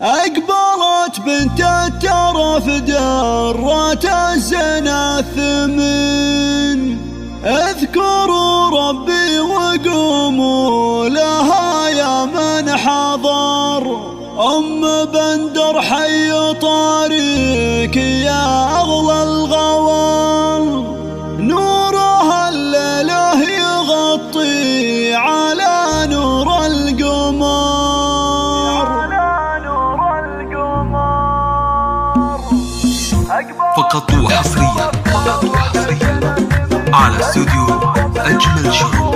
أقبلت بنت الترف درات الزنا الثمين، اذكروا ربي وقوموا لها يا من حضر. أم بندر حي طريق يا أغلى الغوال، نورها الليله يغطي على نور القمر. فقط وحصريا على استوديو أجمل شهور.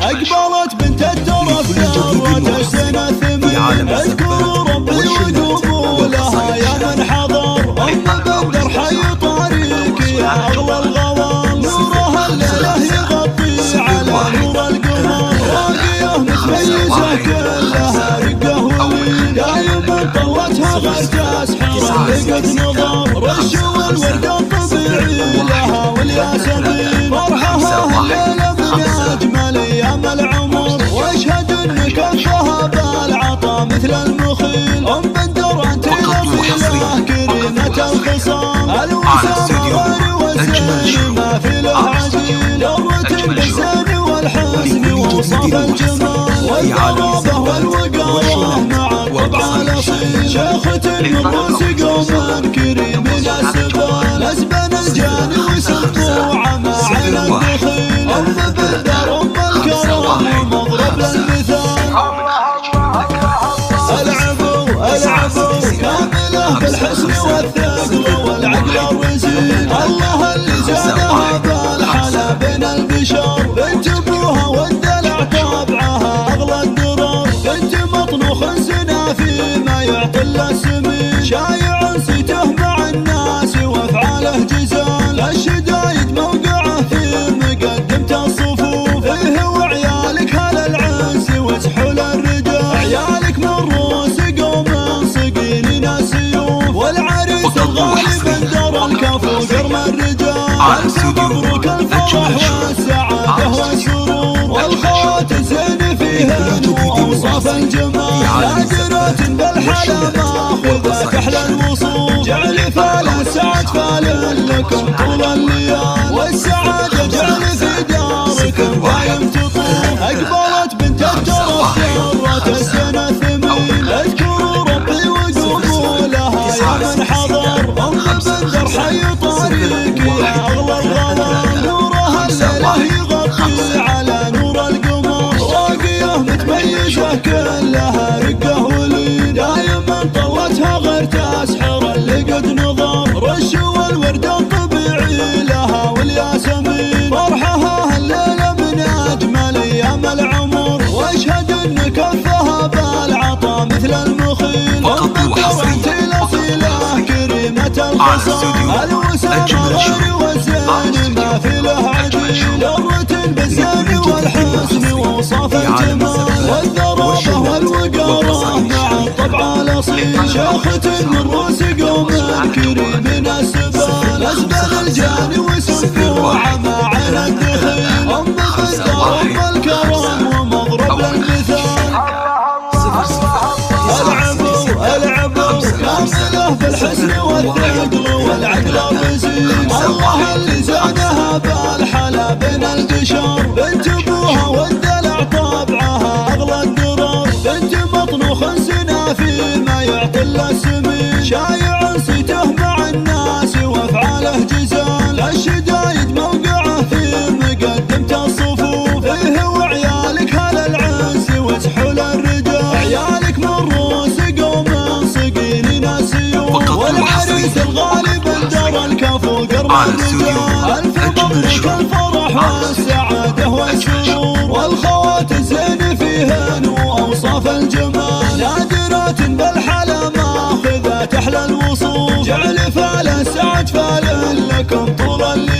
أقبلت بنت الترف درات الزنا الثمين، اذكروا ربي وقوموا لها يا من حضر. أم بندر حي طريق يا أغلى الغوال، نورها الليله يغطي على نور القمر. راقية متميزة كلها رقة ولين، دايما طلتها غير تسحر لقد نظر. رشوا الورد الطبيعي لها والياسمين، فرحها الليلة من أجمل أيام العمر. واشهد ان كفها بالعطا مثل المخيل. أم بندر انت لطيفة كريمة الخصام، الوسام غير والزين ما في له عديل. درة بالزين والحسن ووصف الجمال، والقرابة والوقارة مع الطبع الاصيل. شيخة من رؤوس قوم كريم السبال، اسبن الجاني وسطوعة مع الدخيل. أم بندر أم الكرم ومضرب للمثال، العبوا كاملة بالحسن والثقل والعقل الرزين. الله اللي زادها بالحلا بين البشر، بنت ابوها والدلع طبعها اغلى الدرر. بنت مطنوخ سنا فيما يعطي السمين، شايع صيته مع الناس وافعاله جزال. الشدايد موقعه في مقدمة الصفوف، فيه وعيالك هل العنس وسحول الرجال. عيالك من روس قوم صقيلين السيوف، والعريس الغالي بندر الكفو قرم الرجال. ألف مبروك الفرح والسعادة والسرور، والخوات الزين فيهن وأوصاف الجمال. نادرة بالحلا ماخذة أحلى الوصول، جعل فال السعد فال لكم طول الليال. والسعادة جعل في داركم دايم تطول. أقبلت بنت الترف درات الزنا الثمين، اذكروا ربي وقوموا لها يا من حضر. أم بندر حي طريق يا أغلى الغوال، نورها الليله يغطي على نور القمر. راقية متميزة كلها رقة ولين، دايما طلتها غير تسحر لقد نظر. رشوا الورد الطبيعي لها والياسمين، فرحها الليلة من أجمل أيام العمر. واشهد ان كفها بالعطا مثل المخيل. فقط وحصريا كريمة الخصام، الوسام غير والزين ما في له عديل. درة بالزين والحسن ووصف الجمال، والذرابة والوقارة مع الطبع الاصيل. شيخة من رؤوس قوم كريم السبال، اسبل الجاني وسفوعة مع الدخيل. أم بندر أم الكرم ومضرب للمثال، العبوا كاملة بالحسن والثقل والعقل الرزين. الله اللي زادها بالحلا بين البشر، بنت ابوها والدلع طبعها اغلى الدرر. بنت مطنوخ سنا فيما يعطي السمين، شايع صيته مع الناس وافعاله جزال. الشدايد موقعه في مقدمة الصفوف، فيه وعيالك هل العنس وسحول الرجال. عيالك من روس قوم صقيلين السيوف، والعريس الغالي بندر الكفو قرم الرجال. ألف مبروك الفرح والسعادة والسرور، والخوات الزين فيهن وأوصاف الجمال. نادرة بالحلا ماخذة أحلى الوصول، جعل فال السعد فال لكم طول الليل.